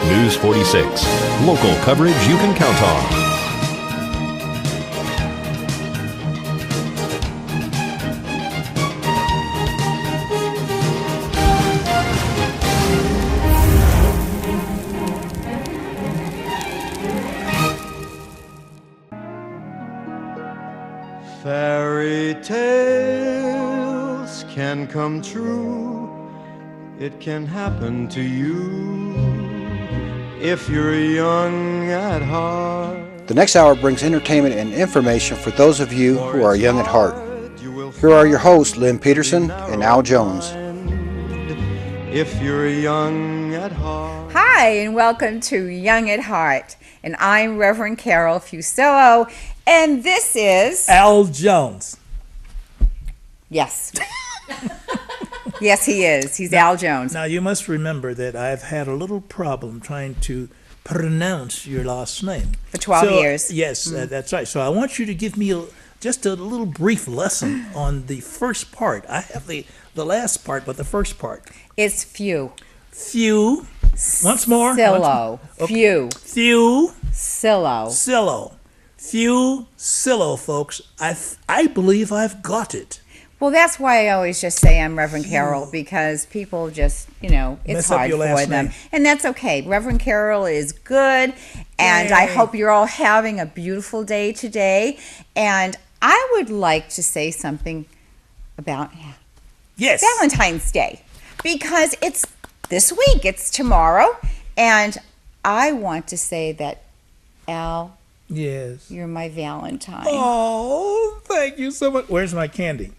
News 46. Local coverage you can count on. Fairy tales can come true. It can happen to you if you're young at heart. The next hour brings entertainment and information for those of you who are young at heart. Here are your hosts, Lynn Peterson and Al Jones. If you're young at heart. Hi, and welcome to Young at Heart. And I'm Reverend Carol Fusillo, and this is Al Jones. Yes. Yes, he is. He's Al Jones. Now, you must remember that I've had a little problem trying to pronounce your last name. For 12 years. Yes, that's right. So I want you to give me just a little brief lesson on the first part. I have the last part, but the first part. It's few. Few. Once more. Silo. Okay. Few. Few. Silo. Silo. Few. Silo, folks. I believe I've got it. Well, that's why I always just say I'm Reverend Carol, because people just, it's Mess up hard your for last them. name. And that's okay. Reverend Carol is good, and I Yay. hope you're all having a beautiful day today. And I would like to say something about Yes. Valentine's Day, because it's this week, it's tomorrow, and I want to say that, Al, Yes. you're my Valentine. Oh, thank you so much. Where's my candy?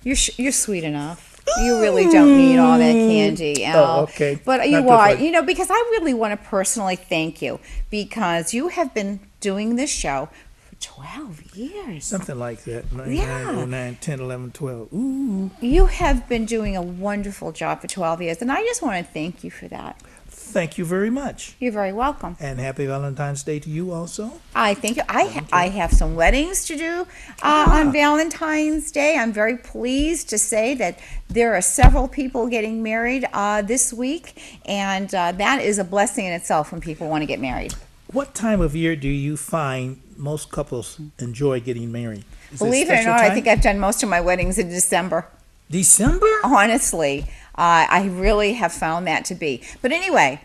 You're sweet enough. You really don't need all that candy, Al. Oh, okay. But you Not are, too because I really want to personally thank you, because you have been doing this show for 12 years. Something like that. 9, Yeah. 9, 10, 11, 12. Ooh. You have been doing a wonderful job for 12 years, and I just want to thank you for that. Thank you very much. You're very welcome. And happy Valentine's Day to you also. I thank you. I have some weddings to do on Valentine's Day. I'm very pleased to say that there are several people getting married this week, and that is a blessing in itself when people want to get married. What time of year do you find most couples enjoy getting married? Is there a Believe it or special not, I time? think I've done most of my weddings in December. December? Honestly, I really have found that to be. But anyway,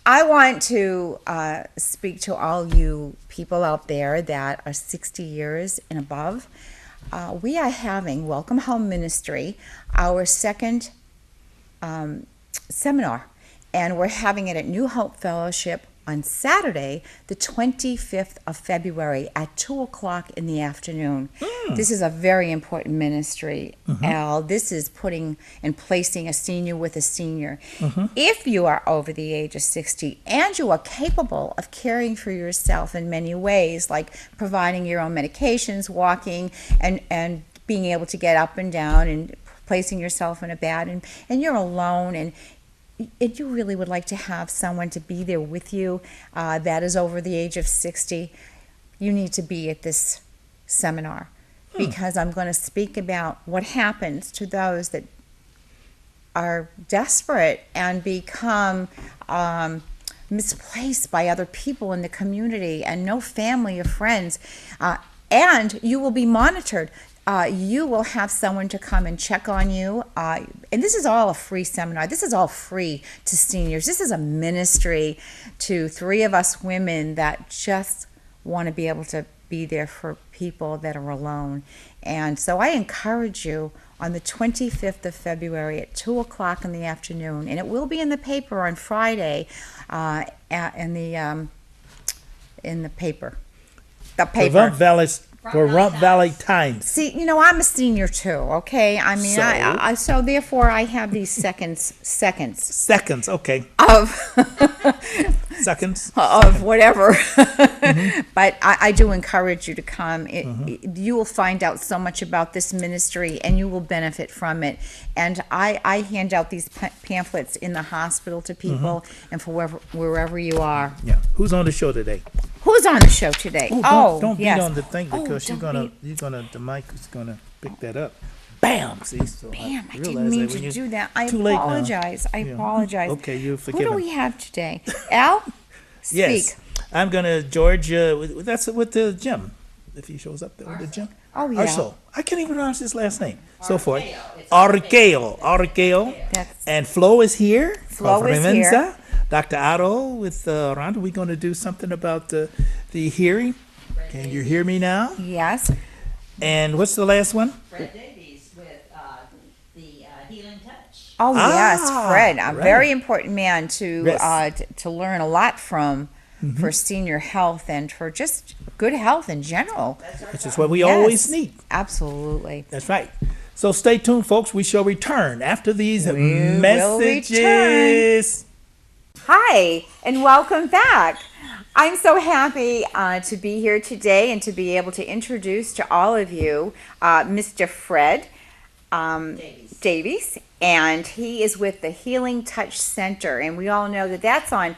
I want to speak to all you people out there that are 60 years and above. We are having Welcome Home Ministry, our second seminar, and we're having it at New Hope Fellowship on Saturday, the 25th of February at 2 o'clock in the afternoon. This is a very important ministry, Al. This is putting and placing a senior with a senior. If you are over the age of 60 and you are capable of caring for yourself in many ways, like providing your own medications, walking, and being able to get up and down and placing yourself in a bed, and you're alone, and you really would like to have someone to be there with you that is over the age of 60, you need to be at this seminar, because I'm going to speak about what happens to those that are desperate and become misplaced by other people in the community and no family or friends. And you will be monitored. You will have someone to come and check on you. And this is all a free seminar. This is all free to seniors. This is a ministry to 3 of us women that just want to be able to be there for people that are alone. And so I encourage you on the 25th of February at 2 o'clock in the afternoon. And it will be in the paper on Friday in the paper. The paper. For Rump Valley Times. See, I'm a senior too, okay? I mean, So? so therefore I have these seconds Seconds, okay. of Seconds. of whatever. But I do encourage you to come. You will find out so much about this ministry, and you will benefit from it. And I hand out these pamphlets in the hospital to people and for wherever you are. Yeah. Who's on the show today? Who's on the show today? Don't yes. beat on the thing, because don't the mic is gonna pick that up. bam. See, so Bam, I didn't realize mean that to when you- do that. I too late now. apologize. I Yeah. apologize. Okay, you're Who do forgiven. we have today? Al? Speak. Yes, I'm gonna George. That's with the Jim. If he shows up there with the Jim. Oh, yeah. Arso. I can't even pronounce his last name. So forth. Arqueo. That's- And Flo is here. Flo is Provenza. here. Dr. Otto with Rhonda. We're going to do something about the hearing. Can you hear me now? Yes. And what's the last one? Fred Davies with the Healing Touch. Oh, yes, Fred, a right. very important man to Yes. to learn a lot from for senior health and for just good health in general. Which is what we Yes, always need. Absolutely. That's right. So stay tuned, folks. We shall return after these will messages. Hi, and welcome back. I'm so happy to be here today and to be able to introduce to all of you Mr. Fred Davies, and he is with the Healing Touch Center, and we all know that that's on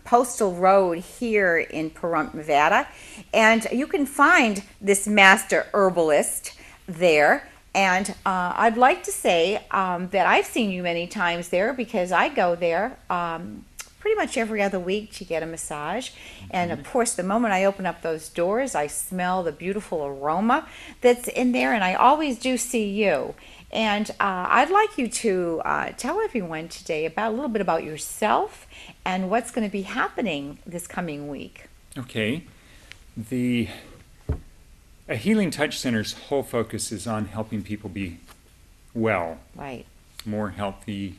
Postal Road here in Pahrump, Nevada, and you can find this master herbalist there. And I'd like to say that I've seen you many times there because I go there pretty much every other week to get a massage. And of course, the moment I open up those doors, I smell the beautiful aroma that's in there, and I always do see you. And I'd like you to tell everyone today about a little bit about yourself and what's going to be happening this coming week. Okay. A Healing Touch Center's whole focus is on helping people be well, Right. more healthy,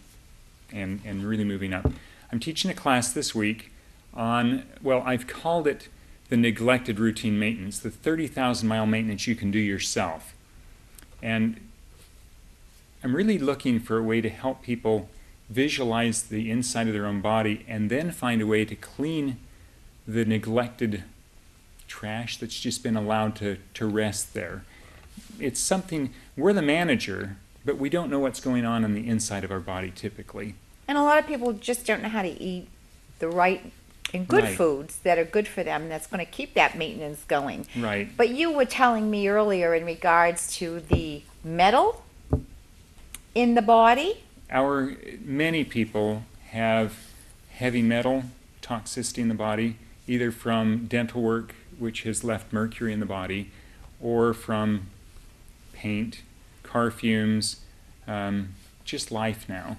and really moving up. I'm teaching a class this week on, well, I've called it the neglected routine maintenance, the 30,000-mile maintenance you can do yourself. And I'm really looking for a way to help people visualize the inside of their own body and then find a way to clean the neglected trash that's just been allowed to rest there. It's something, we're the manager, but we don't know what's going on the inside of our body typically. And a lot of people just don't know how to eat the right and good Right. foods that are good for them, and that's going to keep that maintenance going. Right. But you were telling me earlier in regards to the metal in the body. Many people have heavy metal toxicity in the body, either from dental work, which has left mercury in the body, or from paint, car fumes, just life now.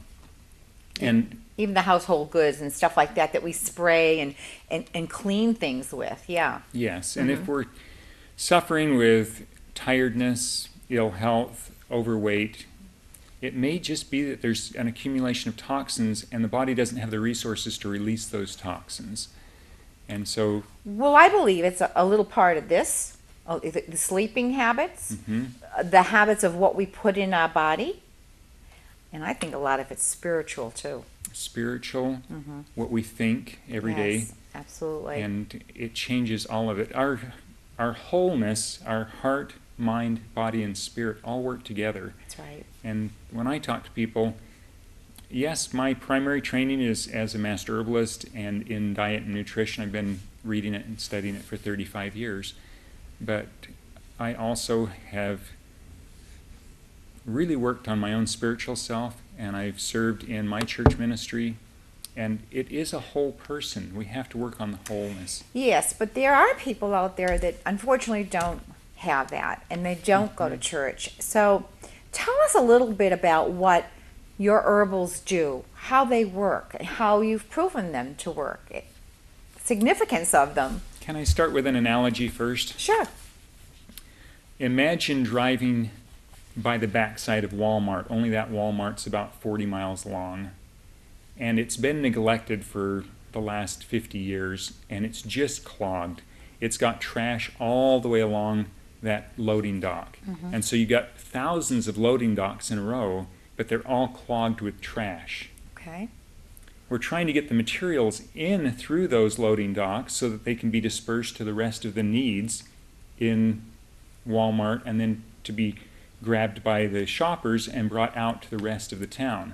And Even the household goods and stuff like that we spray and clean things with, yeah. yes, and if we're suffering with tiredness, ill health, overweight, it may just be that there's an accumulation of toxins and the body doesn't have the resources to release those toxins. And so, Well, I believe it's a little part of this, the sleeping habits, the habits of what we put in our body, and I think a lot of it's spiritual too. spiritual, what we think every day, Yes, absolutely. and it changes all of it. Our wholeness, our heart, mind, body, and spirit all work together. That's right. And when I talk to people, yes, my primary training is as a master herbalist and in diet and nutrition. I've been reading it and studying it for 35 years. But I also have really worked on my own spiritual self, and I've served in my church ministry. And it is a whole person. We have to work on the wholeness. Yes, but there are people out there that unfortunately don't have that, and they don't go to church. So tell us a little bit about what your herbals do, how they work, and how you've proven them to work, significance of them. Can I start with an analogy first? Sure. Imagine driving by the backside of Walmart. Only that Walmart's about 40 miles long. And it's been neglected for the last 50 years, and it's just clogged. It's got trash all the way along that loading dock. And so you got thousands of loading docks in a row, but they're all clogged with trash. Okay. We're trying to get the materials in through those loading docks so that they can be dispersed to the rest of the needs in Walmart and then to be grabbed by the shoppers and brought out to the rest of the town.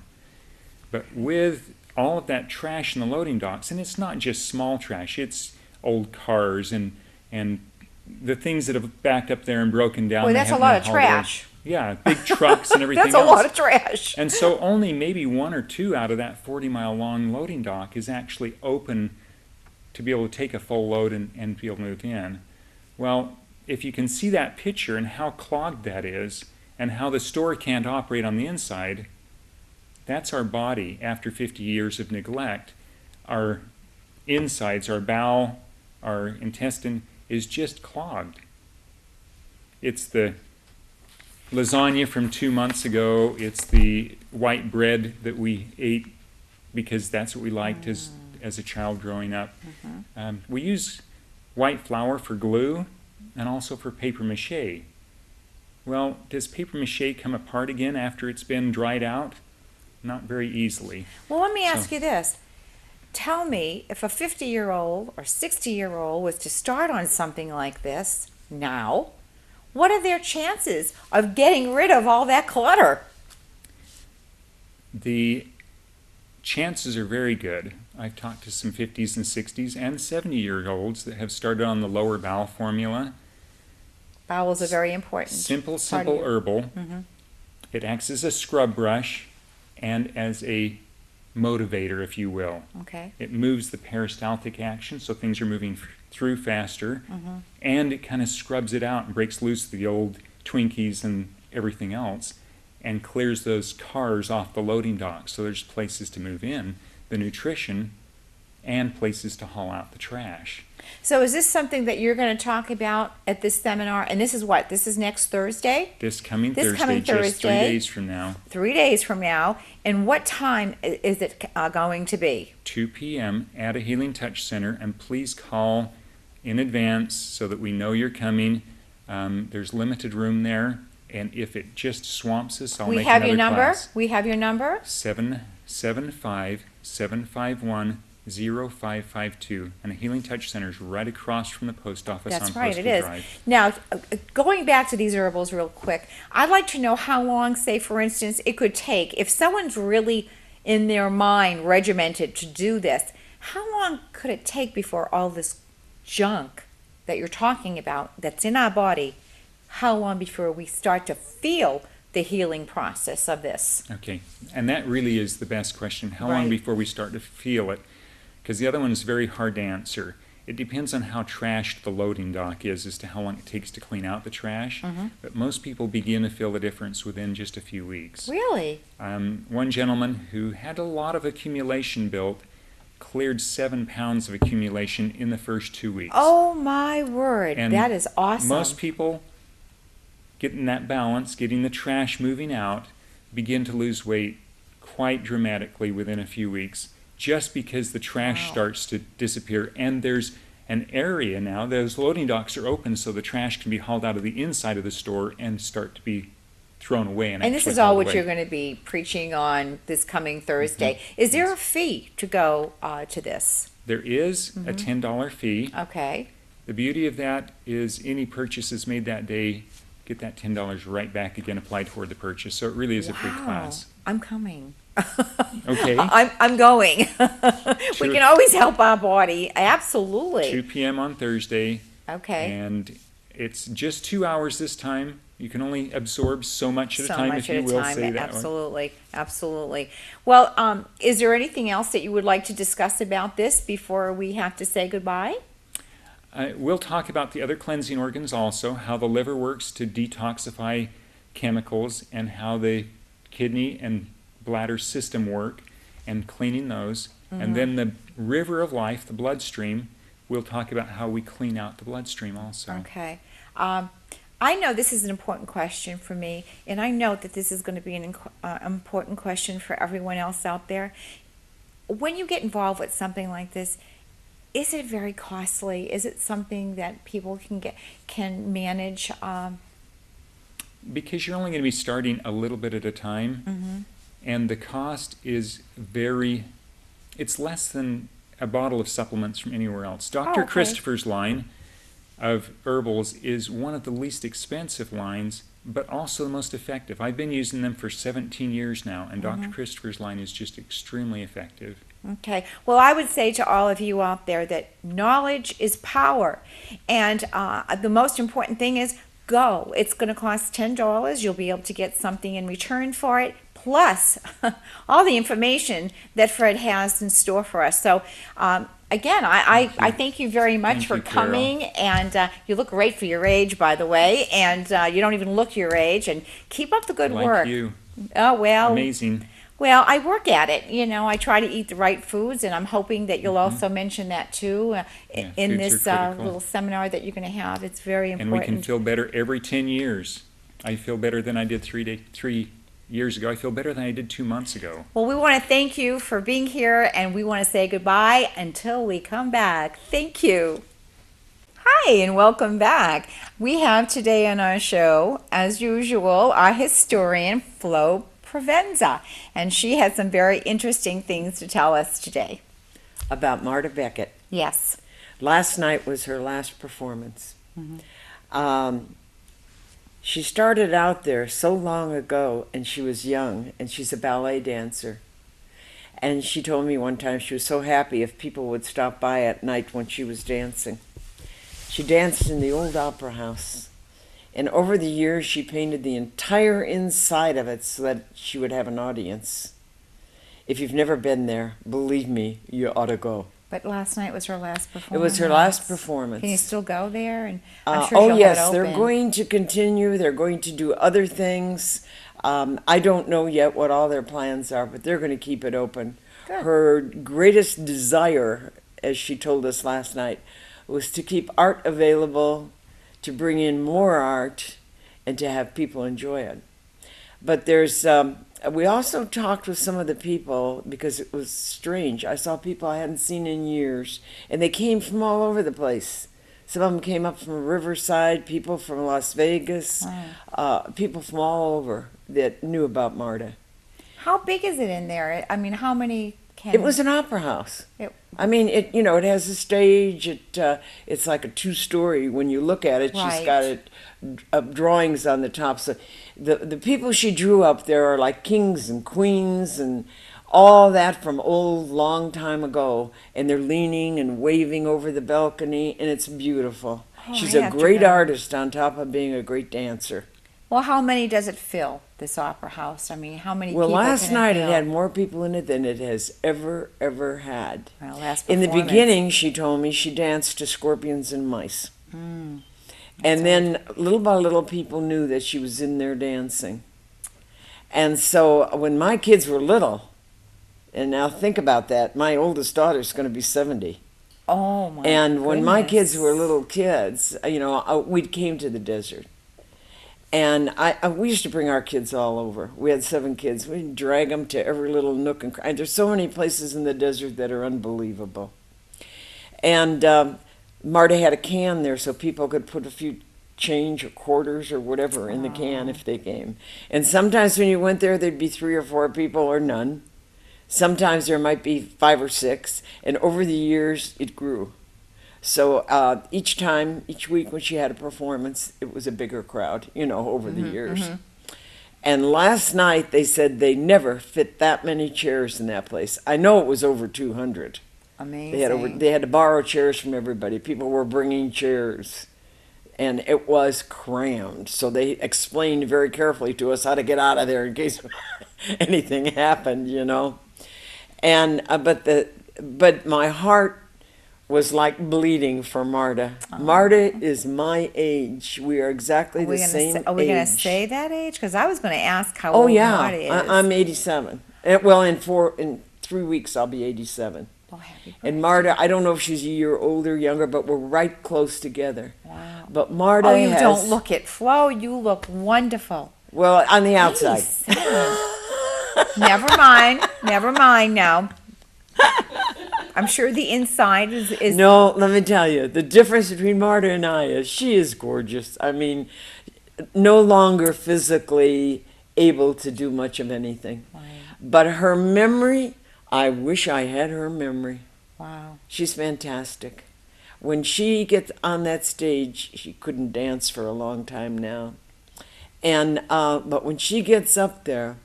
But with all of that trash in the loading docks, and it's not just small trash, it's old cars and the things that have backed up there and broken down. Boy, they that's a haven't lot been of hauled away. trash. Yeah, big trucks and everything That's else. a lot of trash. And so only maybe 1 or 2 out of that 40-mile long loading dock is actually open to be able to take a full load and be able to move in. Well, if you can see that picture and how clogged that is and how the store can't operate on the inside, that's our body after 50 years of neglect. Our insides, our bowel, our intestine is just clogged. It's the lasagna from 2 months ago. It's the white bread that we ate because that's what we liked as a child growing up. We use white flour for glue and also for paper mache. Well, does paper mache come apart again after it's been dried out? Not very easily. Well, let me ask you this. Tell me, if a 50-year-old or 60-year-old was to start on something like this now, what are their chances of getting rid of all that clutter? The chances are very good. I've talked to some 50s and 60s and 70-year-olds that have started on the lower bowel formula. Bowels are very important. Simple Part of your- herbal. It acts as a scrub brush and as a motivator, if you will. Okay. It moves the peristaltic action, so things are moving through faster, and it kind of scrubs it out and breaks loose the old Twinkies and everything else, and clears those cars off the loading dock. So there's places to move in the nutrition and places to haul out the trash. So is this something that you're going to talk about at this seminar? And this is what? This is next Thursday? This coming This Thursday, coming just 3 Thursday. days from now, 3 days from now. And what time is it going to be? 2 p.m. at a Healing Touch Center, and please call in advance so that we know you're coming. There's limited room there, and if it just swamps us, I'll We make have another your number? class. We have your number? 775-751-0552, and a Healing Touch Center is right across from the post office on That's right, Postal it is. Drive. Now, going back to these herbals real quick, I'd like to know how long, say, for instance, it could take, if someone's really in their mind regimented to do this, how long could it take before all this junk that you're talking about that's in our body, how long before we start to feel the healing process of this? Okay, and that really is the best question. How long Right. before we start to feel it? Because the other one is very hard to answer. It depends on how trashed the loading dock is as to how long it takes to clean out the trash. But most people begin to feel the difference within just a few weeks. Really? One gentleman who had a lot of accumulation built cleared 7 pounds of accumulation in the first 2 weeks. Oh my word, And that is awesome. Most people getting that balance, getting the trash moving out, begin to lose weight quite dramatically within a few weeks, just because the trash starts to disappear. And there's an area now, those loading docks are open so the trash can be hauled out of the inside of the store and start to be thrown away. And And this actually is all hauled what away. you're going to be preaching on this coming Thursday. Is there a fee to go to this? There is a $10 fee. Okay. The beauty of that is any purchases made that day get that $10 right back again applied toward the purchase. So it really is a free class. I'm coming. Okay. I'm going. We Sure. can always help our body. Absolutely. 2 p.m. on Thursday. Okay. And it's just 2 hours this time. You can only absorb so much at a So time, much if you at a will time. say that. Absolutely. Absolutely. Well, is there anything else that you would like to discuss about this before we have to say goodbye? We'll talk about the other cleansing organs also, how the liver works to detoxify chemicals, and how the kidney and bladder system work, and cleaning those. And then the river of life, the bloodstream, we'll talk about how we clean out the bloodstream also. Okay. I know this is an important question for me, and I know that this is going to be an important question for everyone else out there. When you get involved with something like this, is it very costly? Is it something that people can manage? Because you're only going to be starting a little bit at a time, and the cost is it's less than a bottle of supplements from anywhere else. Dr. okay. Christopher's line of herbals is one of the least expensive lines, but also the most effective. I've been using them for 17 years now, and Dr. Christopher's line is just extremely effective. Okay. Well, I would say to all of you out there that knowledge is power. And the most important thing is go. It's going to cost $10. You'll be able to get something in return for it, plus all the information that Fred has in store for us. So, again, I thank you very much Thank for you, Carol. coming, and you look great for your age, by the way, and you don't even look your age, and keep up the good Like work. you. Oh, well. Amazing. Well, I work at it. You know, I try to eat the right foods, and I'm hoping that you'll Mm-hmm. also mention that too Yeah, in foods this are critical. little seminar that you're going to have. It's very And important. we can feel better every 10 years. I feel better than I did 3 years ago. I feel better than I did 2 months ago. Well, we want to thank you for being here, and we want to say goodbye until we come back. Thank you. Hi, and welcome back. We have today on our show, as usual, our historian, Flo Provenza, and she has some very interesting things to tell us today. About Marta Beckett. Yes. Last night was her last performance. She started out there so long ago, and she was young, and she's a ballet dancer. And she told me one time she was so happy if people would stop by at night when she was dancing. She danced in the old opera house. And over the years, she painted the entire inside of it so that she would have an audience. If you've never been there, believe me, you ought to go. But last night was her last It performance. was her last performance. Can you still go there? And I'm sure Oh she'll yes, have it they're open. going to continue. They're going to do other things. I don't know yet what all their plans are, but they're going to keep it open. Good. Her greatest desire, as she told us last night, was to keep art available, to bring in more art, and to have people enjoy it. But there's, we also talked with some of the people because it was strange. I saw people I hadn't seen in years, and they came from all over the place. Some of them came up from Riverside, people from Las Vegas, people from all over that knew about Marta. How big is it in there? I mean, how many can... It was an opera house. It- I mean, it has a stage. It's like a 2-story. When you look at it, Right. she's got it drawings on the top. So the people she drew up there are like kings and queens and all that from old, long time ago. And they're leaning and waving over the balcony, and it's beautiful. Oh, She's I a have to great go. artist on top of being a great dancer. Well, how many does it fill, this opera house? I mean, how many Well, people last can night it fill? had more people in it than it has ever had. Well, last In the performance. beginning, she told me she danced to Scorpions and Mice. Hmm. And then little by little, people knew that she was in there dancing. And so when my kids were little, and now think about that, my oldest daughter's going to be 70. Oh, my And when my kids goodness. were little kids, we came to the desert. And we used to bring our kids all over. We had 7 kids. We'd drag them to every little nook and cranny. There's so many places in the desert that are unbelievable. And Marta had a can there so people could put a few change or quarters or whatever in the can if they came. And sometimes when you went there, there'd be 3 or 4 people or none. Sometimes there might be 5 or 6. And over the years, it grew. So each week when she had a performance, it was a bigger crowd, over the years. And last night they said they never fit that many chairs in that place. I know it was over 200. Amazing. They had to borrow chairs from everybody. People were bringing chairs. And it was crammed. So they explained very carefully to us how to get out of there in case anything happened, And but my heart was like bleeding for Marta. Marta is my age. We are exactly the same Are we going to age. say that age? Because I was going to ask how Oh old yeah, Marta is. I'm 87. Well, in 3 weeks I'll be 87. Oh, happy birthday. And Marta, I don't know if she's a year older or younger, but we're right close together. Wow. But Marta Oh, you has, don't look it. Flo, you look wonderful. well, on the outside. 87. Never mind now. I'm sure the inside is No, let me tell you, the difference between Marta and I is she is gorgeous. I mean, no longer physically able to do much of anything. Wow. But her memory, I wish I had her memory. Wow. She's fantastic. When she gets on that stage, she couldn't dance for a long time now. And but when she gets up there,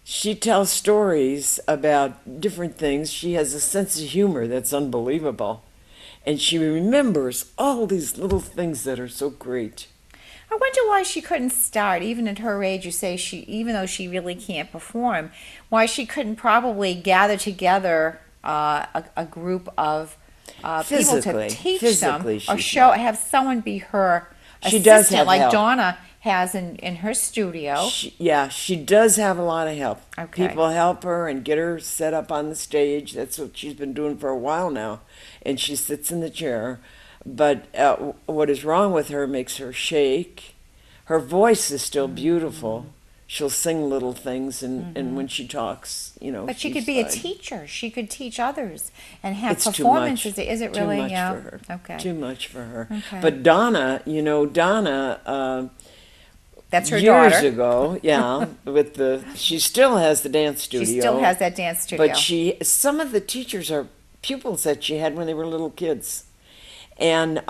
she tells stories about different things. She has a sense of humor that's unbelievable. And she remembers all these little things that are so great. I wonder why she couldn't start, even at her age. You say even though she really can't perform, why she couldn't probably gather together a group of people to teach them, or have someone be her She assistant, does have like help. Donna has in her studio. She does have a lot of help. Okay. People help her and get her set up on the stage. That's what she's been doing for a while now. And she sits in the chair. But what is wrong with her makes her shake. Her voice is still beautiful. She'll sing little things, and when she talks, But she she's could be a fine. teacher. She could teach others and have It's too performances. much. Is it Too really? much Yeah. for her. Okay. Too much for her. Okay. But Donna, That's her years daughter. ago, she still has the dance studio. She still has that dance studio. But some of the teachers are pupils that she had when they were little kids. And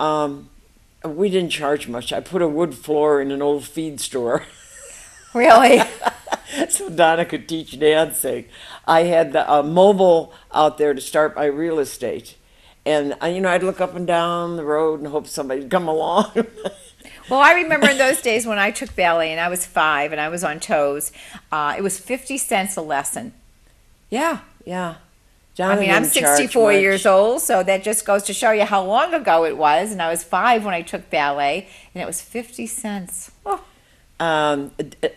we didn't charge much. I put a wood floor in an old feed store. Really? So Donna could teach dancing. I had the mobile out there to start my real estate. And, I'd look up and down the road and hope somebody'd come along. Well, I remember in those days when I took ballet and I was 5 and I was on toes, it was 50 cents a lesson. Yeah. Donna I mean, I'm didn't charge 64 much. years old, so that just goes to show you how long ago it was. And I was 5 when I took ballet, and it was 50 cents. Oh.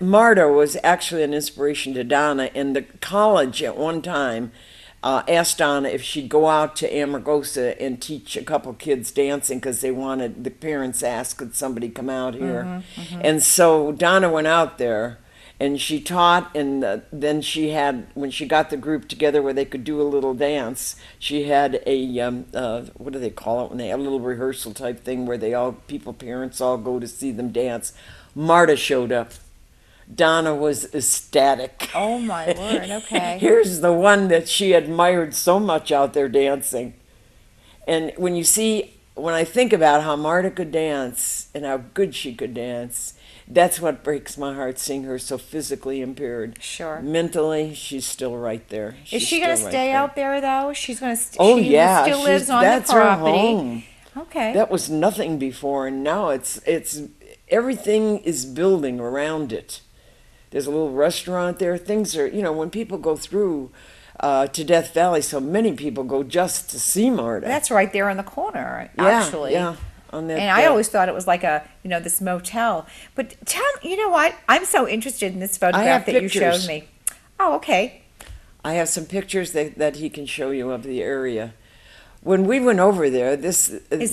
Marta was actually an inspiration to Donna, and the college at one time asked Donna if she'd go out to Amargosa and teach a couple kids dancing because the parents asked, could somebody come out here? And so Donna went out there and she taught, and then she had, when she got the group together where they could do a little dance, she had a, what do they call it when they have a little rehearsal type thing where parents all go to see them dance. Marta showed up. Donna was ecstatic. Oh, my word, okay. Here's the one that she admired so much out there dancing. And when I think about how Marta could dance and how good she could dance, that's what breaks my heart, seeing her so physically impaired. Sure. Mentally, she's still right there. Is she going to stay out there, though? She's going to She still lives on the that's property. her home. Okay. That was nothing before, and now it's everything is building around it. There's a little restaurant there. Things are, when people go through to Death Valley, so many people go just to see Marta. That's right there in the corner, actually. Yeah. On that, And I always thought it was like this motel. But you know what? I'm so interested in this photograph that you showed me. Oh, okay. I have some pictures that he can show you of the area. When we went over there, there we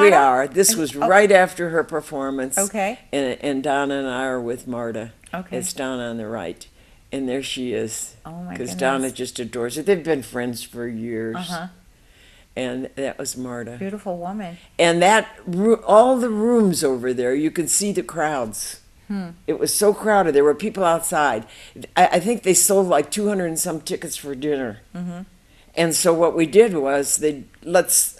Marta? are. This was right after her performance. Okay. And Donna and I are with Marta. Okay. It's Donna on the right. And there she is. Oh, my Because goodness. Donna just adores her. They've been friends for years. Uh-huh. And that was Marta. Beautiful woman. And all the rooms over there, you could see the crowds. It was so crowded. There were people outside. I think they sold like 200 and some tickets for dinner. And so what we did was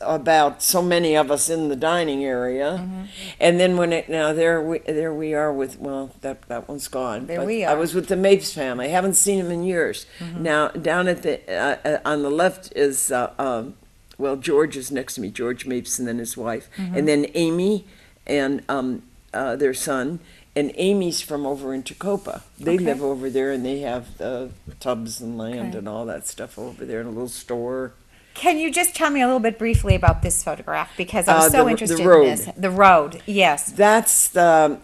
about so many of us in the dining area, and then there we are with that one's gone. There But we I are. was with the Mapes family. I haven't seen them in years. Now down at the on the left is George is next to me, George Mapes, and then his wife, and then Amy and their son. And Amy's from over in Tacopa. They Okay. live over there, and they have tubs and land Okay. and all that stuff over there in a little store. Can you just tell me a little bit briefly about this photograph? Because I'm so the interested road. in this. The road, yes. That's the,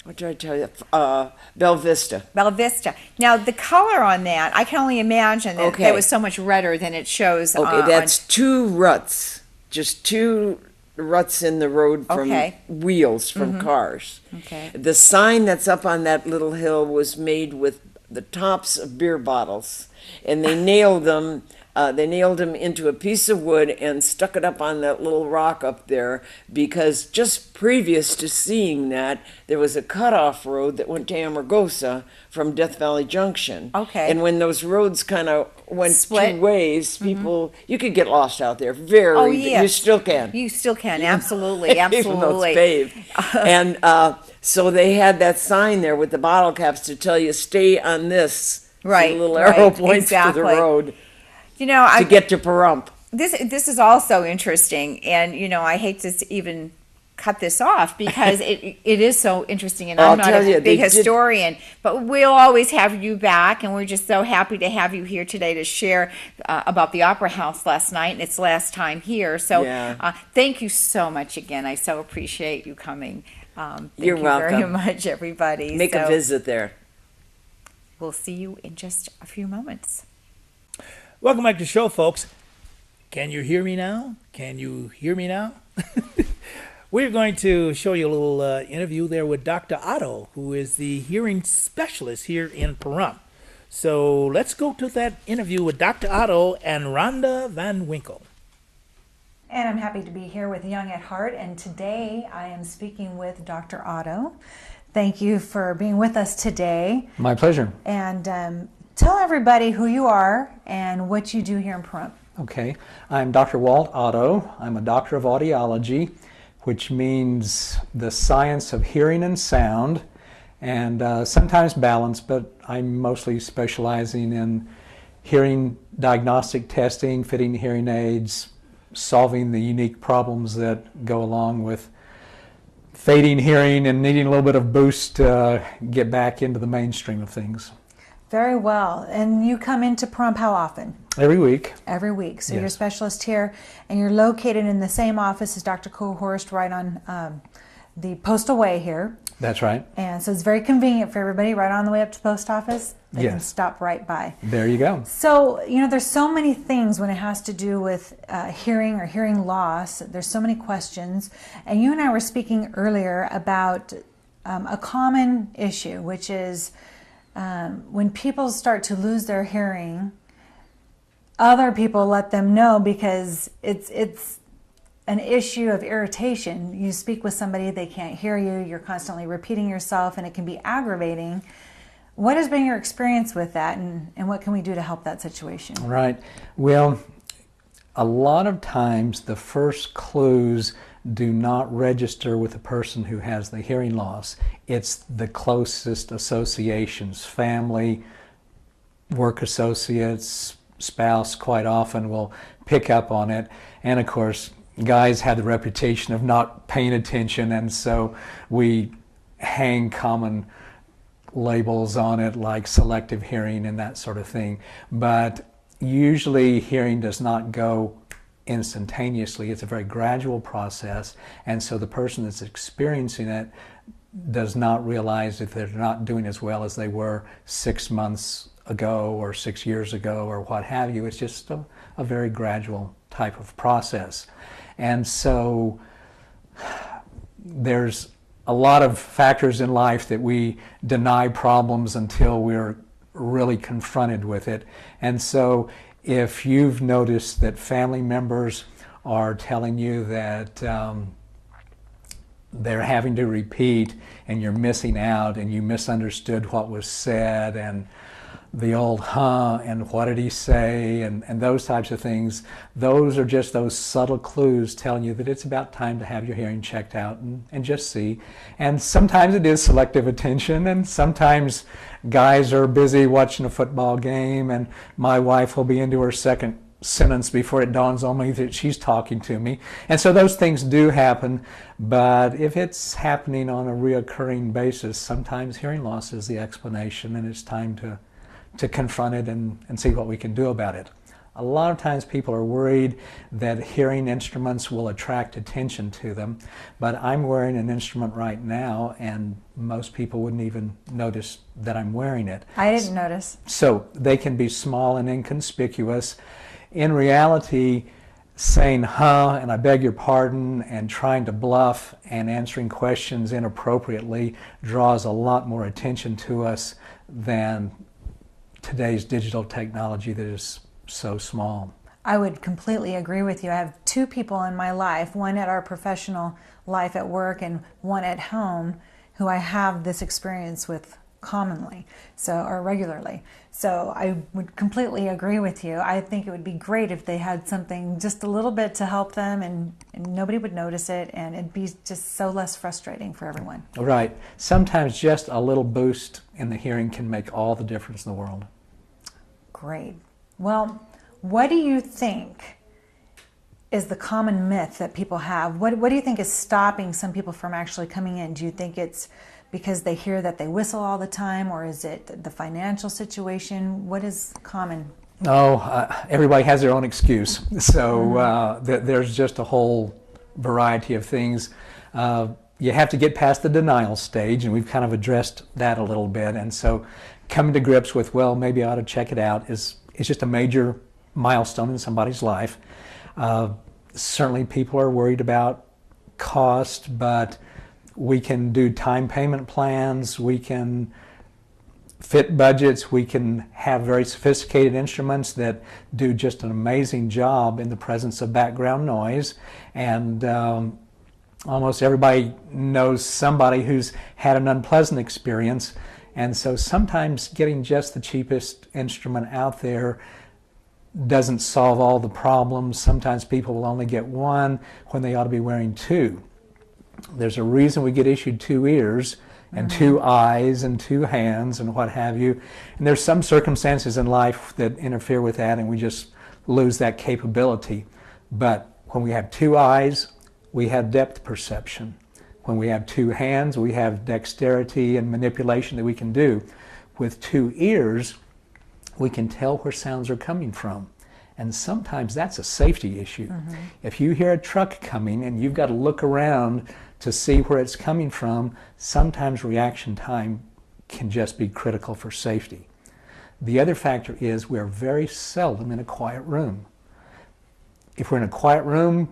what did I tell you? Bella Vista. Bella Vista. Now, the color on that, I can only imagine that Okay. it was so much redder than it shows Okay, that's 2 ruts. Just 2 ruts in the road from Okay. wheels from cars. Okay. The sign that's up on that little hill was made with the tops of beer bottles, and they nailed them. They nailed them into a piece of wood and stuck it up on that little rock up there, because just previous to seeing that, there was a cutoff road that went to Amargosa from Death Valley Junction. Okay. And when those roads kind of went Split. 2 ways, you could get lost out there. Oh, yes. You still can. You still can, absolutely, absolutely. Even though it's paved. And so they had that sign there with the bottle caps to tell you, stay on this. Right, The little arrow right, points to exactly. the road You know, to get to Pahrump. this is also interesting, and I hate to even cut this off because it is so interesting, and I'll I'm not tell you, a big they did- historian, but we'll always have you back, and we're just so happy to have you here today to share about the Opera House last night and its last time here. So Yeah. thank you so much again. I so appreciate you coming. Thank You're you very welcome. much, everybody. Make a So visit there. We'll see you in just a few moments. Welcome back to the show, folks. Can you hear me now? Can you hear me now? We're going to show you a little interview there with Dr. Otto, who is the hearing specialist here in Pahrump. So let's go to that interview with Dr. Otto and Rhonda Van Winkle. And I'm happy to be here with Young at Heart, and today I am speaking with Dr. Otto. Thank you for being with us today. My pleasure. And tell everybody who you are and what you do here in Pahrump. Okay, I'm Dr. Walt Otto. I'm a doctor of audiology, which means the science of hearing and sound, and sometimes balance, but I'm mostly specializing in hearing diagnostic testing, fitting hearing aids, solving the unique problems that go along with fading hearing and needing a little bit of boost to get back into the mainstream of things. Very well. And you come into Pahrump how often? Every week. Every week. So you're a Yes. specialist here, and you're located in the same office as Dr. Cohorst, right on the Postal Way here. That's right. And so it's very convenient for everybody right on the way up to the post office. They can Yes. stop right by. There you go. So, there's so many things when it has to do with hearing or hearing loss. There's so many questions. And you and I were speaking earlier about a common issue, which is when people start to lose their hearing, other people let them know because it's an issue of irritation. You speak with somebody, they can't hear you, you're constantly repeating yourself, and it can be aggravating. What has been your experience with that, and what can we do to help that situation? Right. Well, a lot of times the first clues do not register with the person who has the hearing loss. It's the closest associations, family, work associates, spouse quite often will pick up on it. And of course, guys have the reputation of not paying attention, and so we hang common labels on it like selective hearing and that sort of thing. But usually hearing does not go instantaneously. It's a very gradual process, and so the person that's experiencing it does not realize that they're not doing as well as they were 6 months ago or 6 years ago or what have you. It's just a very gradual type of process. And so there's a lot of factors in life that we deny problems until we're really confronted with it. And so if you've noticed that family members are telling you that they're having to repeat and you're missing out and you misunderstood what was said and the old huh and what did he say and those types of things, those are just those subtle clues telling you that it's about time to have your hearing checked out and just see. And sometimes it is selective attention, and sometimes guys are busy watching a football game and my wife will be into her second sentence before it dawns on me that she's talking to me. And so those things do happen, but if it's happening on a reoccurring basis, sometimes hearing loss is the explanation, and it's time to confront it and see what we can do about it. A lot of times people are worried that hearing instruments will attract attention to them, but I'm wearing an instrument right now and most people wouldn't even notice that I'm wearing it. I didn't notice. So they can be small and inconspicuous. In reality, saying huh and I beg your pardon and trying to bluff and answering questions inappropriately draws a lot more attention to us than today's digital technology that is so small. I would completely agree with you. I have two people in my life, one at our professional life at work and one at home, who I have this experience with commonly, or regularly. So I would completely agree with you. I think it would be great if they had something just a little bit to help them and nobody would notice it, and it'd be just so less frustrating for everyone. Right. Sometimes just a little boost in the hearing can make all the difference in the world. Great. Well, what do you think is the common myth that people have? What do you think is stopping some people from actually coming in? Do you think it's because they hear that they whistle all the time, or is it the financial situation? What is common? Everybody has their own excuse. So there's just a whole variety of things. You have to get past the denial stage, and we've kind of addressed that a little bit. And so coming to grips with, well, maybe I ought to check it out is just a major milestone in somebody's life. Certainly people are worried about cost, but we can do time payment plans, we can fit budgets, we can have very sophisticated instruments that do just an amazing job in the presence of background noise. And almost everybody knows somebody who's had an unpleasant experience. And so sometimes getting just the cheapest instrument out there doesn't solve all the problems. Sometimes people will only get one when they ought to be wearing two. There's a reason we get issued 2 ears and 2 eyes and 2 hands and what have you. And there's some circumstances in life that interfere with that, and we just lose that capability. But when we have 2 eyes, we have depth perception. When we have 2 hands, we have dexterity and manipulation that we can do. With 2 ears, we can tell where sounds are coming from. And sometimes that's a safety issue. If you hear a truck coming and you've got to look around to see where it's coming from, sometimes reaction time can just be critical for safety. The other factor is we're very seldom in a quiet room. If we're in a quiet room,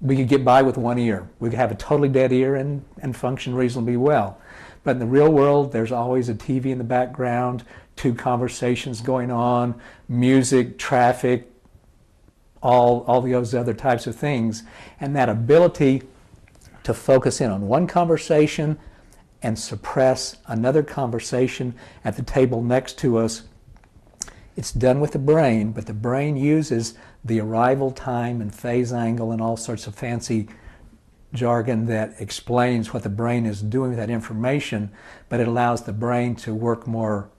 we could get by with 1 ear. We could have a totally dead ear and function reasonably well. But in the real world, there's always a TV in the background, 2 conversations going on, music, traffic, all those other types of things. And that ability to focus in on one conversation and suppress another conversation at the table next to us, it's done with the brain, but the brain uses the arrival time and phase angle and all sorts of fancy jargon that explains what the brain is doing with that information, but it allows the brain to work more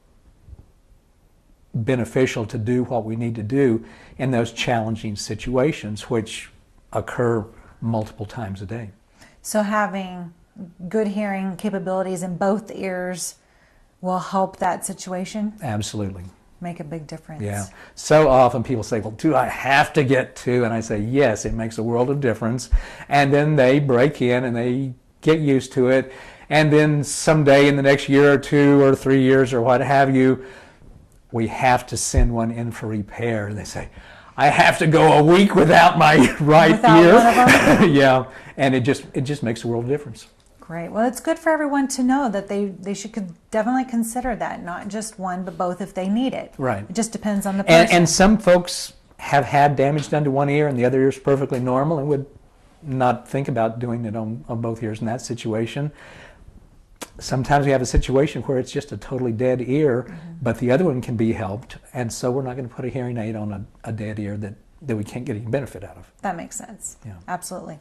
beneficial to do what we need to do in those challenging situations, which occur multiple times a day. So having good hearing capabilities in both ears will help that situation? Absolutely. Make a big difference. Yeah. So often people say, well, do I have to get 2? And I say, yes, it makes a world of difference. And then they break in and they get used to it. And then someday in the next year or 2 or 3 years or what have you, we have to send one in for repair. And they say, I have to go a week without my right ear. One of them? Yeah. And it just makes a world of difference. Great. Well, it's good for everyone to know that they should definitely consider that, not just one, but both if they need it. Right. It just depends on the person. And some folks have had damage done to one ear and the other ear is perfectly normal and would not think about doing it on both ears in that situation. Sometimes we have a situation where it's just a totally dead ear, but the other one can be helped, and so we're not going to put a hearing aid on a dead ear that we can't get any benefit out of. That makes sense. Yeah. Absolutely.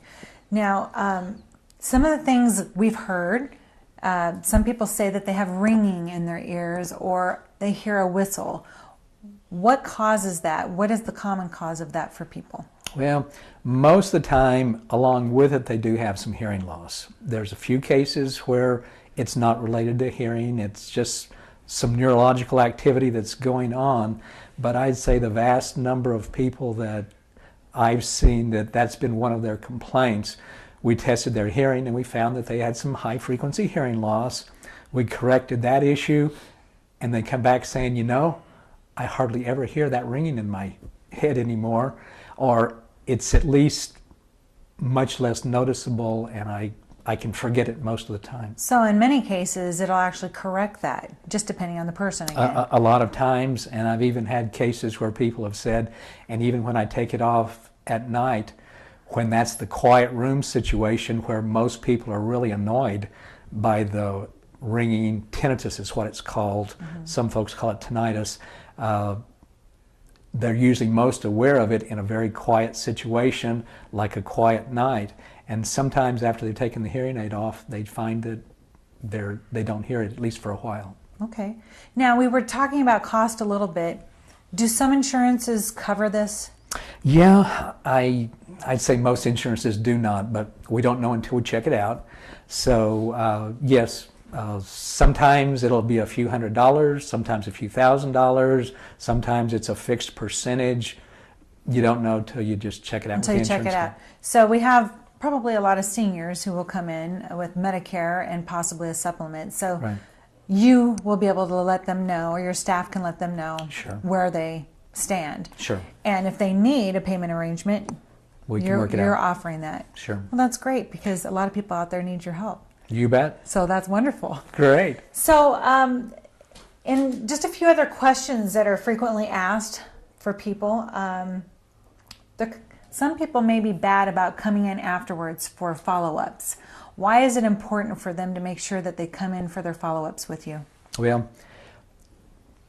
Now, some of the things we've heard, some people say that they have ringing in their ears or they hear a whistle. What causes that? What is the common cause of that for people? Well, most of the time, along with it, they do have some hearing loss. There's a few cases where it's not related to hearing, it's just some neurological activity that's going on. But I'd say the vast number of people that I've seen that's been one of their complaints. We tested their hearing and we found that they had some high frequency hearing loss. We corrected that issue and they come back saying, you know, I hardly ever hear that ringing in my head anymore, or it's at least much less noticeable and I can forget it most of the time. So in many cases, it'll actually correct that, just depending on the person again. A lot of times, and I've even had cases where people have said, and even when I take it off at night, when that's the quiet room situation where most people are really annoyed by the ringing, tinnitus is what it's called. Some folks call it tinnitus. They're usually most aware of it in a very quiet situation, like a quiet night. And sometimes after they've taken the hearing aid off, they find that they don't hear it, at least for a while. Okay. Now, we were talking about cost a little bit. Do some insurances cover this? Yeah, I I'd say most insurances do not, but we don't know until we check it out. So yes, sometimes it'll be a few $100s, sometimes a few $1,000s, sometimes it's a fixed percentage. You don't know till you just check it out. Until you check it out. So we have probably a lot of seniors who will come in with Medicare and possibly a supplement. So Right. you will be able to let them know, or your staff can let them know Sure. where they stand. Sure. And if they need a payment arrangement, We can work it you're out. offering that. Sure. Well, that's great, because a lot of people out there need your help. You bet. So that's wonderful. Great. So, and just a few other questions that are frequently asked for people. Some people may be bad about coming in afterwards for follow-ups. Why is it important for them to make sure that they come in for their follow-ups with you? Well,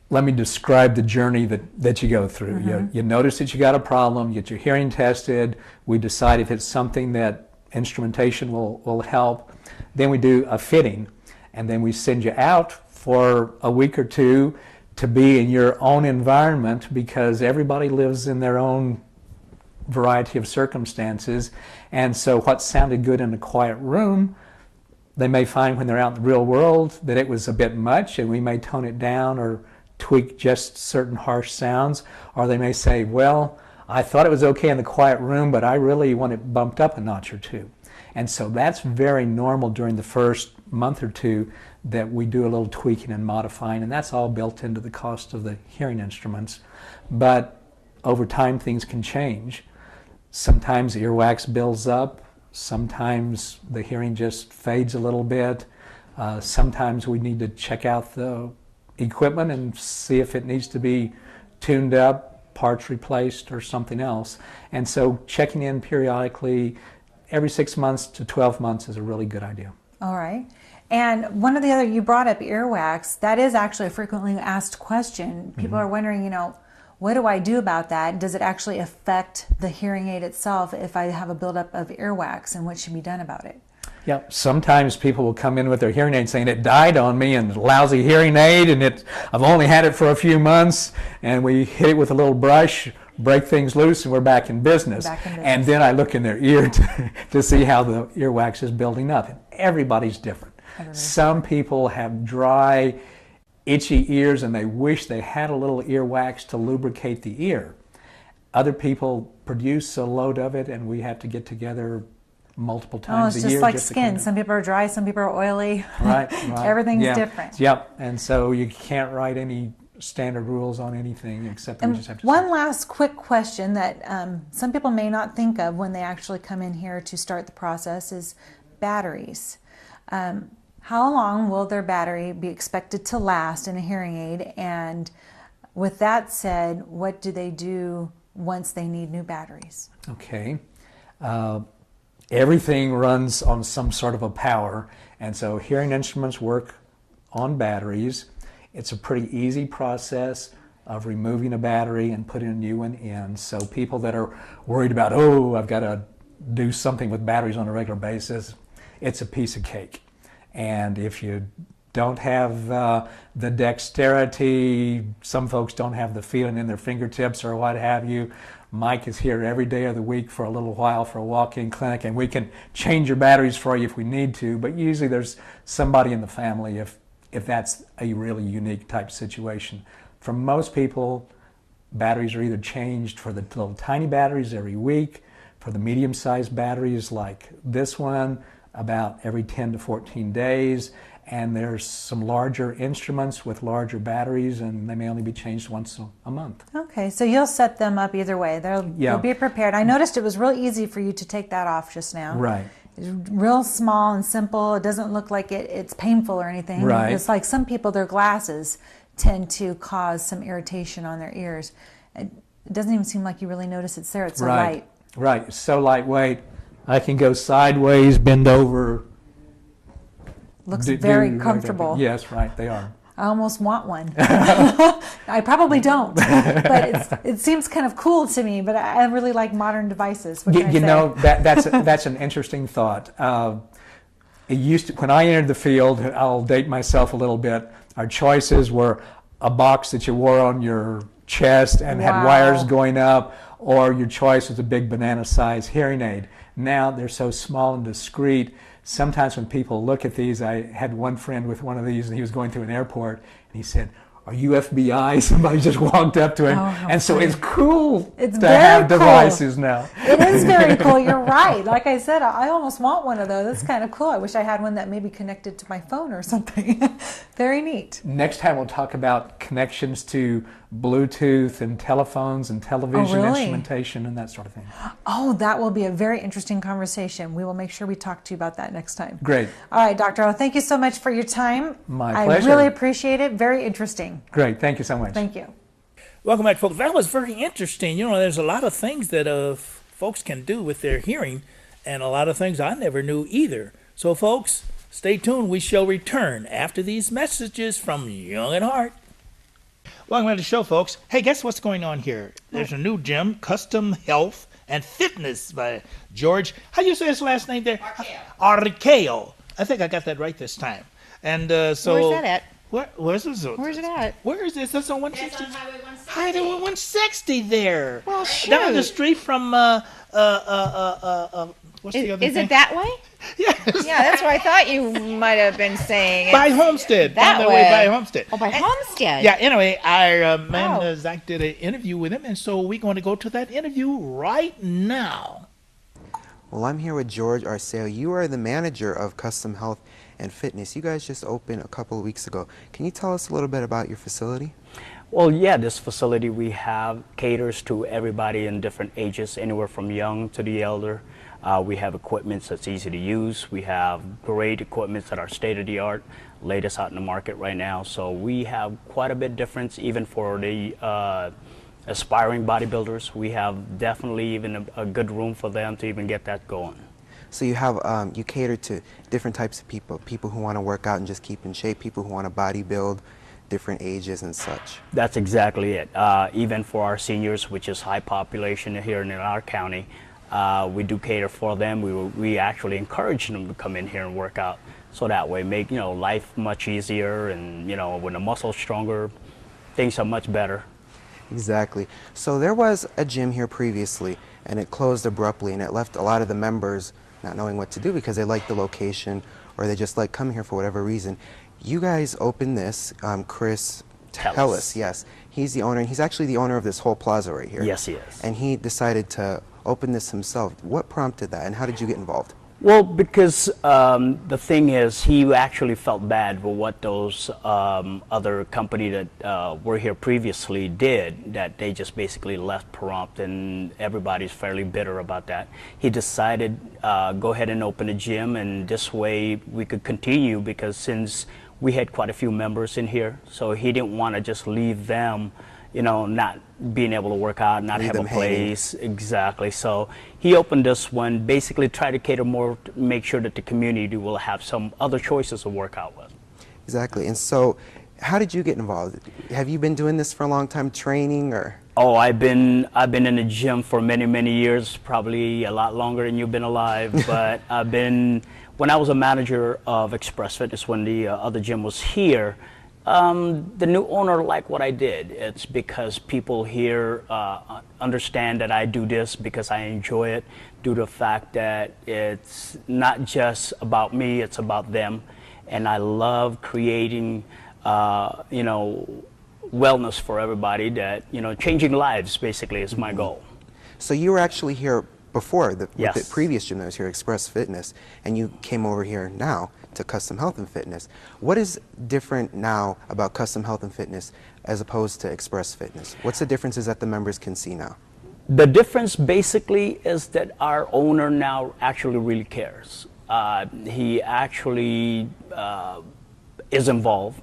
let me describe the journey that you go through. You notice that you got a problem, you get your hearing tested, we decide if it's something that instrumentation will help. Then we do a fitting, and then we send you out for a week or two to be in your own environment, because everybody lives in their own variety of circumstances. And so what sounded good in a quiet room, they may find when they're out in the real world that it was a bit much, and we may tone it down or tweak just certain harsh sounds. Or they may say, well, I thought it was okay in the quiet room, but I really want it bumped up a notch or two. And so that's very normal during the first month or two, that we do a little tweaking and modifying, and that's all built into the cost of the hearing instruments. But over time, things can change. Sometimes earwax builds up, sometimes the hearing just fades a little bit. Sometimes we need to check out the equipment and see if it needs to be tuned up, parts replaced, or something else. And so checking in periodically every 6 months to 12 months is a really good idea. All right. And one of the other, you brought up earwax. That is actually a frequently asked question. People are wondering, what do I do about that? Does it actually affect the hearing aid itself if I have a buildup of earwax, and what should be done about it? Yeah, sometimes people will come in with their hearing aid saying it died on me and lousy hearing aid, and I've only had it for a few months, and we hit it with a little brush, break things loose, and we're back in business. And then I look in their ear to see how the earwax is building up. And everybody's different. Some people have dry, itchy ears and they wish they had a little earwax to lubricate the ear. Other people produce a load of it, and we have to get together multiple times a year. It's just like skin. Some people are dry, some people are oily. Right. Everything's different. Yep. And so you can't write any standard rules on anything, except that we just have to. One last quick question that some people may not think of when they actually come in here to start the process is batteries. How long will their battery be expected to last in a hearing aid? And with that said, what do they do once they need new batteries? Okay. Everything runs on some sort of a power, and so hearing instruments work on batteries. It's a pretty easy process of removing a battery and putting a new one in. So people that are worried about, I've got to do something with batteries on a regular basis, it's a piece of cake. And if you don't have the dexterity, some folks don't have the feeling in their fingertips or what have you, Mike is here every day of the week for a little while for a walk-in clinic, and we can change your batteries for you if we need to, but usually there's somebody in the family if that's a really unique type situation. For most people, batteries are either changed for the little tiny batteries every week, for the medium-sized batteries like this one, about every 10 to 14 days, and there's some larger instruments with larger batteries, and they may only be changed once a month. Okay, so you'll set them up either way. They'll be prepared. I noticed it was real easy for you to take that off just now. Right. It's real small and simple. It doesn't look like it's painful or anything. Right. It's like some people, their glasses tend to cause some irritation on their ears. It doesn't even seem like you really notice it's there. It's so light. Right, it's so lightweight. I can go sideways, bend over. Looks very comfortable. Yes, right, they are. I almost want one. I probably don't, but it seems kind of cool to me. But I really like modern devices. What can I say? Know, that's an interesting thought. It used to, when I entered the field, I'll date myself a little bit. Our choices were a box that you wore on your chest and had wires going up, or your choice was a big banana-sized hearing aid. Now they're so small and discreet. Sometimes when people look at these, I had one friend with one of these, and he was going through an airport, and he said, "Are you FBI?" Somebody just walked up to him. And so it's cool to have devices now. It is very cool. You're right. Like I said, I almost want one of those. That's kind of cool. I wish I had one that maybe connected to my phone or something. Very neat. Next time we'll talk about connections to Bluetooth and telephones and television instrumentation and that sort of thing. Oh, that will be a very interesting conversation. We will make sure we talk to you about that next time. Great. All right, Dr. O, thank you so much for your time. My pleasure. I really appreciate it. Very interesting. Great. Thank you so much. Thank you. Welcome back, folks. That was very interesting. You know, there's a lot of things that folks can do with their hearing, and a lot of things I never knew either. So, folks, stay tuned. We shall return after these messages from Young at Heart. Welcome to the show, folks. Hey, guess what's going on here? There's a new gym, Custom Health and Fitness by George. How do you say his last name there? Arceo. I think I got that right this time. And so. Where's that at? Where's this? Where's it at? Where is this? That's on 160. That's on Highway 160. Highway 160 there. Well, shoot. Down the street from what's the other Is thing? it that way? Yes. Yeah, that's what I thought you might have been saying. By Homestead. That Down way. by Homestead. Oh, by Homestead. Yeah, anyway, our man Oh. Zach did an interview with him, and so we're going to go to that interview right now. Well, I'm here with George Arceo. You are the manager of Custom Health and Fitness. You guys just opened a couple of weeks ago. Can you tell us a little bit about your facility? Well, yeah, this facility we have caters to everybody in different ages, anywhere from young to the elder. We have equipment that's easy to use. We have great equipment that are state-of-the-art, latest out in the market right now. So we have quite a bit difference even for the aspiring bodybuilders. We have definitely even a good room for them to even get that going. So you have you cater to different types of people who want to work out and just keep in shape, people who want to bodybuild, different ages and such. That's exactly it. Even for our seniors, which is high population here in our county, we do cater for them. We actually encourage them to come in here and work out, so that way make life much easier, and when the muscle's stronger, things are much better. Exactly. So there was a gym here previously, and it closed abruptly, and it left a lot of the members not knowing what to do because they like the location or they just like coming here for whatever reason. You guys opened this, Chris Tellis, yes. He's the owner, and he's actually the owner of this whole plaza right here. Yes, he is. And he decided to open this himself. What prompted that, and how did you get involved? Well, because the thing is, he actually felt bad for what those other company that were here previously did, that they just basically left prompt, and everybody's fairly bitter about that. He decided go ahead and open a gym, and this way we could continue, because since we had quite a few members in here, so he didn't want to just leave them not being able to work out, not have a place. Exactly. So he opened this one, basically try to cater more, to make sure that the community will have some other choices to work out with. Exactly. And so how did you get involved? Have you been doing this for a long time, training, or? Oh, I've been in the gym for many, many years, probably a lot longer than you've been alive. But when I was a manager of Express Fitness, when the other gym was here, the new owner liked what I did. It's because people here understand that I do this because I enjoy it, due to the fact that it's not just about me, it's about them. And I love creating, wellness for everybody, that, changing lives basically is my goal. So you were actually here before, with Yes. the previous gym that was here, Express Fitness, and you came over here now to Custom Health and Fitness. What is different now about Custom Health and Fitness as opposed to Express Fitness? What's the differences that the members can see now? The difference basically is that our owner now actually really cares. He actually is involved,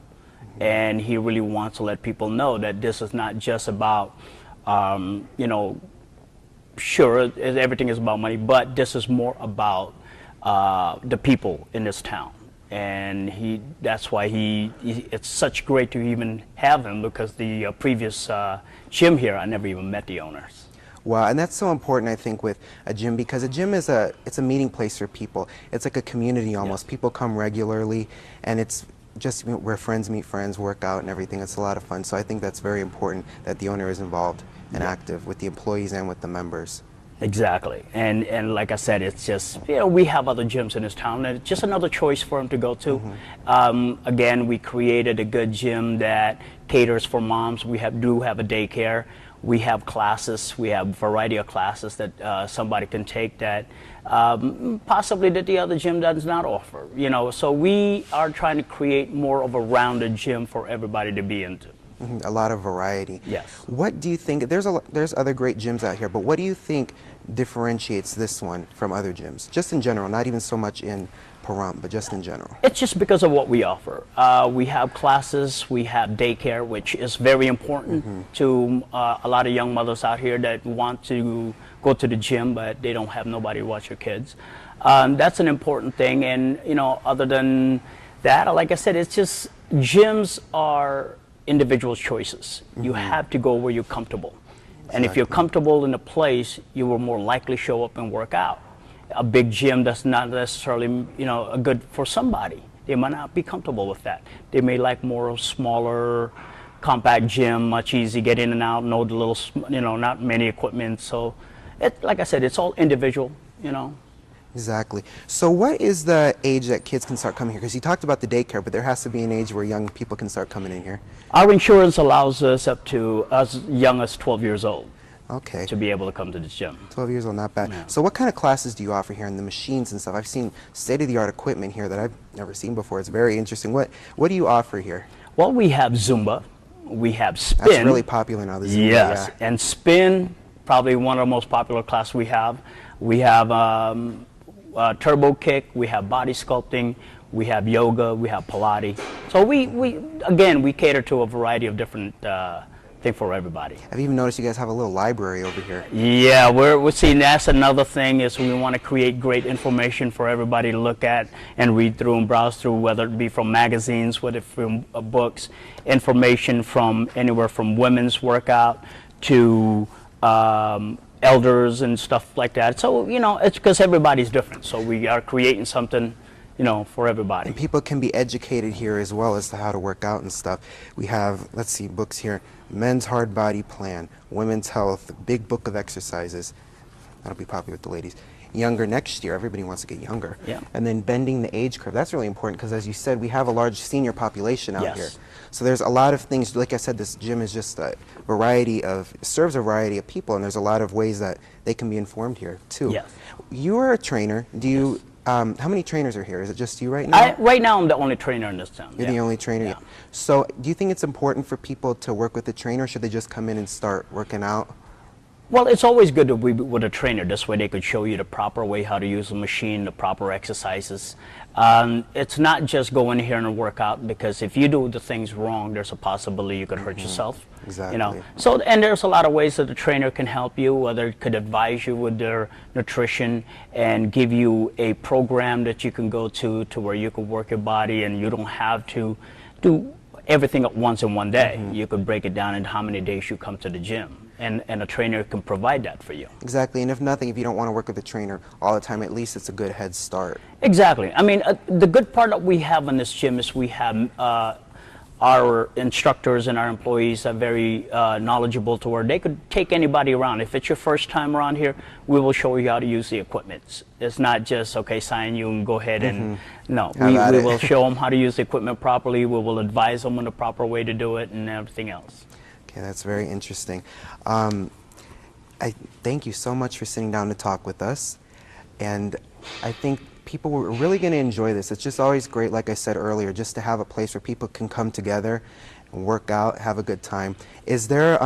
and he really wants to let people know that this is not just about, sure, everything is about money, but this is more about the people in this town. And that's why it's such great to even have him, because the previous gym here, I never even met the owners. Wow, and that's so important, I think, with a gym, because a gym is it's a meeting place for people. It's like a community almost. Yes. People come regularly, and it's just where friends meet friends, work out and everything. It's a lot of fun. So I think that's very important that the owner is involved and active with the employees and with the members. Exactly, and like I said, it's just, you know, we have other gyms in this town, and it's just another choice for them to go to. Again, we created a good gym that caters for moms. We do have a daycare. We have classes. We have a variety of classes that somebody can take that possibly that the other gym does not offer. You know, so we are trying to create more of a rounded gym for everybody to be into. A lot of variety. Yes. What do you think, there's other great gyms out here, but what do you think differentiates this one from other gyms? Just in general, not even so much in Pahrump, but just in general. It's just because of what we offer. We have classes, we have daycare, which is very important to a lot of young mothers out here that want to go to the gym, but they don't have nobody to watch their kids. That's an important thing, and you know, other than that, like I said, it's just gyms are individual choices. You have to go where you're comfortable. And if you're comfortable in a place, you will more likely show up and work out. A big gym that's not necessarily, you know, good for somebody. They might not be comfortable with that. They may like more smaller, compact gym, much easy, get in and out, no little, you know, not many equipment. So, like I said, it's all individual, you know. Exactly. So what is the age that kids can start coming here? Because you talked about the daycare, but there has to be an age where young people can start coming in here. Our insurance allows us up to as young as 12 years old. Okay. To be able to come to the gym. 12 years old, not bad. Yeah. So what kind of classes do you offer here in the machines and stuff? I've seen state-of-the-art equipment here that I've never seen before. It's very interesting. What do you offer here? Well, we have Zumba. We have spin. That's really popular now, the Zumba. Yes, yeah. and spin, probably one of the most popular classes we have. We have turbo kick, we have body sculpting, we have yoga, we have Pilates. So we cater to a variety of different things for everybody. I've even noticed you guys have a little library over here. Yeah, we're seeing that's another thing is we want to create great information for everybody to look at and read through and browse through, whether it be from magazines, whether from books, information from anywhere from women's workout to elders and stuff like that. So, you know, it's because everybody's different. So we are creating something, you know, for everybody. And people can be educated here as well as to how to work out and stuff. We have, let's see, books here. Men's Hard Body Plan, Women's Health, Big Book of Exercises. That'll be popular with the ladies. Younger next year, everybody wants to get younger. Yeah. And then bending the age curve. That's really important because, as you said, we have a large senior population out here. So there's a lot of things. Like I said, this gym is just a variety of, serves a variety of people, and there's a lot of ways that they can be informed here too. Yes. You are a trainer. Do you? How many trainers are here? Is it just you right now? Right now, I'm the only trainer in this town. You're the only trainer. Yeah. So, do you think it's important for people to work with a trainer, or should they just come in and start working out? Well, it's always good to be with a trainer. This way they could show you the proper way how to use the machine, the proper exercises. It's not just go in here and work out, because if you do the things wrong, there's a possibility you could hurt yourself. Exactly. You know. So, and there's a lot of ways that the trainer can help you, whether it could advise you with their nutrition and give you a program that you can go to where you can work your body and you don't have to do everything at once in one day. You could break it down into how many days you come to the gym. And a trainer can provide that for you. Exactly, and if nothing, if you don't want to work with a trainer all the time, at least it's a good head start. Exactly. I mean, the good part that we have in this gym is we have our instructors and our employees are very knowledgeable to where they could take anybody around. If it's your first time around here, we will show you how to use the equipment. It's not just, okay, sign you and go ahead and, no. We will show them how to use the equipment properly. We will advise them on the proper way to do it and everything else. Okay, that's very interesting. I thank you so much for sitting down to talk with us, and I think people were really going to enjoy this. It's just always great, like I said earlier, just to have a place where people can come together and work out, have a good time. Is there,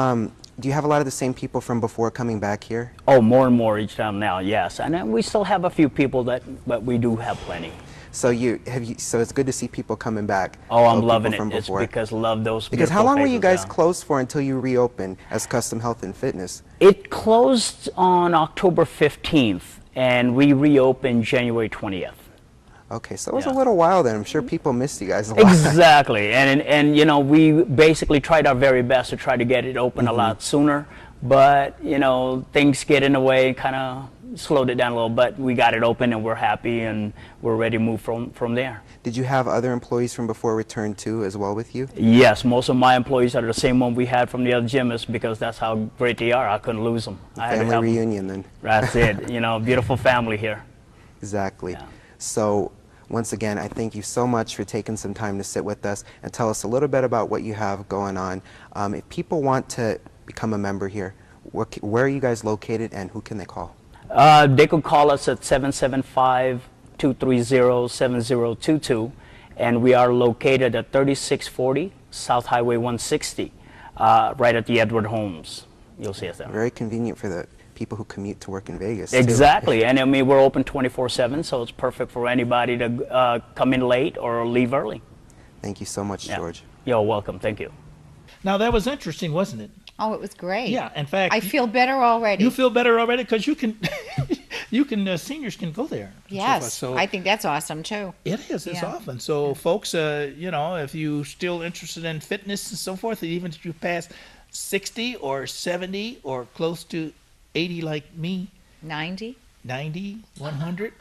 do you have a lot of the same people from before coming back here? Oh, more and more each time now, yes. And then we still have a few people but we do have plenty. So so it's good to see people coming back. Oh, I'm loving it. It's because love those. Because how long were you guys closed for until you reopened as Custom Health and Fitness? It closed on October 15th, and we reopened January 20th. Okay, so it was a little while then. I'm sure people missed you guys a lot. Exactly, and you know, we basically tried our very best to try to get it open a lot sooner, but you know, things get in the way, kind of slowed it down a little. But we got it open, and we're happy, and we're ready to move from there. Did you have other employees from before return too as well with you? Yes, most of my employees are the same one we had from the other gym, is because that's how great they are. I couldn't lose them. Family reunion then. That's it. You know, beautiful family here. Exactly. Yeah. So once again, I thank you so much for taking some time to sit with us and tell us a little bit about what you have going on. If people want to become a member here, where are you guys located and who can they call? They could call us at 775-230-7022, and we are located at 3640 South Highway 160, right at the Edward Homes. You'll see us there. Very convenient for the people who commute to work in Vegas. Exactly, and I mean, we're open 24/7, so it's perfect for anybody to come in late or leave early. Thank you so much, George. You're welcome. Thank you. Now, that was interesting, wasn't it? Oh, it was great. Yeah, in fact, I feel better already. You feel better already because you can, seniors can go there. Yes, so I think that's awesome too. it is. It's often. So, folks, you know, if you're still interested in fitness and so forth, even if you pass 60 or 70 or close to 80 like me, 90, 100.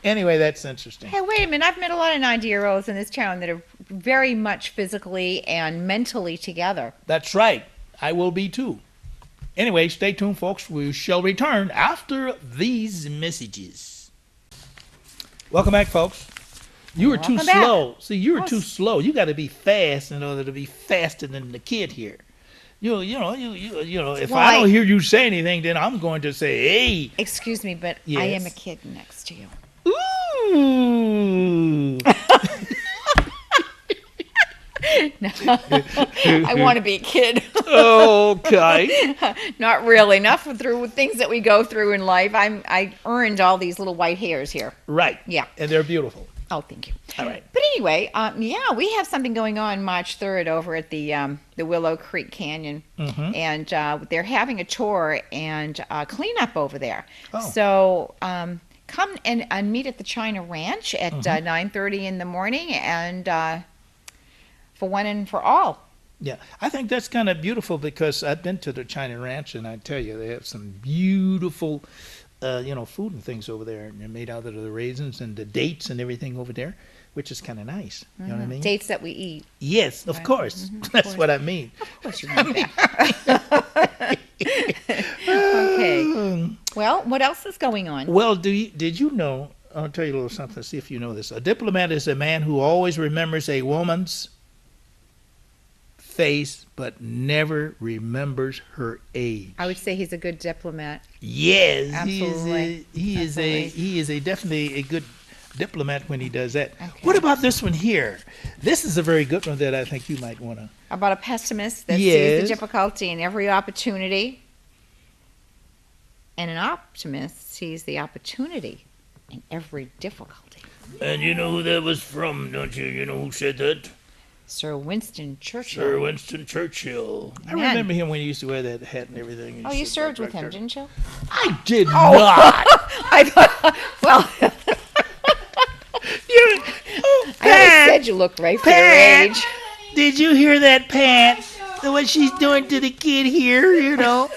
Anyway, that's interesting. Hey, wait a minute. I've met a lot of 90-year-olds in this town that are very much physically and mentally together. That's right. I will be too. Anyway, stay tuned, folks. We shall return after these messages. Welcome back, folks. You were too slow. See, you were too slow. You got to be fast in order to be faster than the kid here. You know. If I don't hear you say anything, then I'm going to say, "Hey." Excuse me, but I am a kid next to you. Ooh. No, I want to be a kid. Okay. Not really. Not through things that we go through in life. I earned all these little white hairs here. Right. Yeah. And they're beautiful. Oh, thank you. All right. But anyway, yeah, we have something going on March 3rd over at the Willow Creek Canyon, and they're having a tour and cleanup over there. Oh. So come and meet at the China Ranch at 9:30 in the morning, and for one and for all. Yeah, I think that's kind of beautiful because I've been to the China Ranch, and I tell you, they have some beautiful, food and things over there, and they're made out of the raisins and the dates and everything over there, which is kind of nice. You know what I mean? Dates that we eat. Yes, of course. That's what I mean. Of course you mean that. Okay. Well, what else is going on? Well, did you know, I'll tell you a little something, see if you know this. A diplomat is a man who always remembers a woman's face but never remembers her age. I would say he's a good diplomat. Yes, absolutely. He is definitely a good diplomat when he does that. Okay. What about this one here? This is a very good one that I think you might want to. About a pessimist that sees the difficulty in every opportunity, and an optimist sees the opportunity in every difficulty. And you know who that was from, don't you? You know who said that? Sir Winston Churchill. Sir Winston Churchill. I remember him when he used to wear that hat and everything. Oh, you served with him, didn't you? I did not. I thought, well, I always said you looked right for your age. Did you hear that, Pat? What she's doing to the kid here, you know?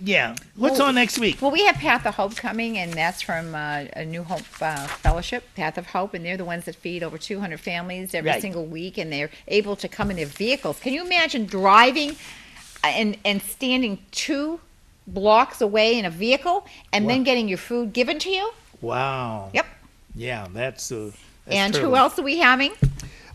Yeah. What's on next week? Well, we have Path of Hope coming, and that's from a New Hope Fellowship, Path of Hope, and they're the ones that feed over 200 families every single week, and they're able to come in their vehicles. Can you imagine driving and standing 2 blocks away in a vehicle and then getting your food given to you? Wow. Yep. Yeah, that's and terrible. who else are we having?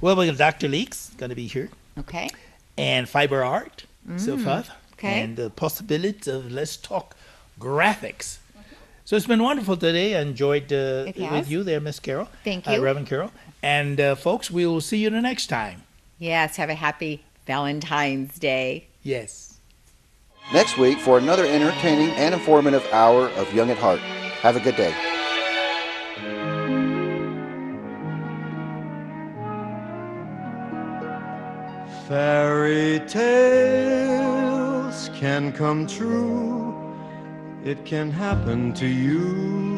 Well, we got Dr. Leaks going to be here. Okay. And Fiber Art, so forth. Okay. And the possibility of Let's Talk Graphics. So it's been wonderful today. I enjoyed with you there, Miss Carol. Thank you. Reverend Carol. And folks, we will see you the next time. Yes, have a happy Valentine's Day. Yes. Next week for another entertaining and informative hour of Young at Heart. Have a good day. Fairy tales can come true. It can happen to you.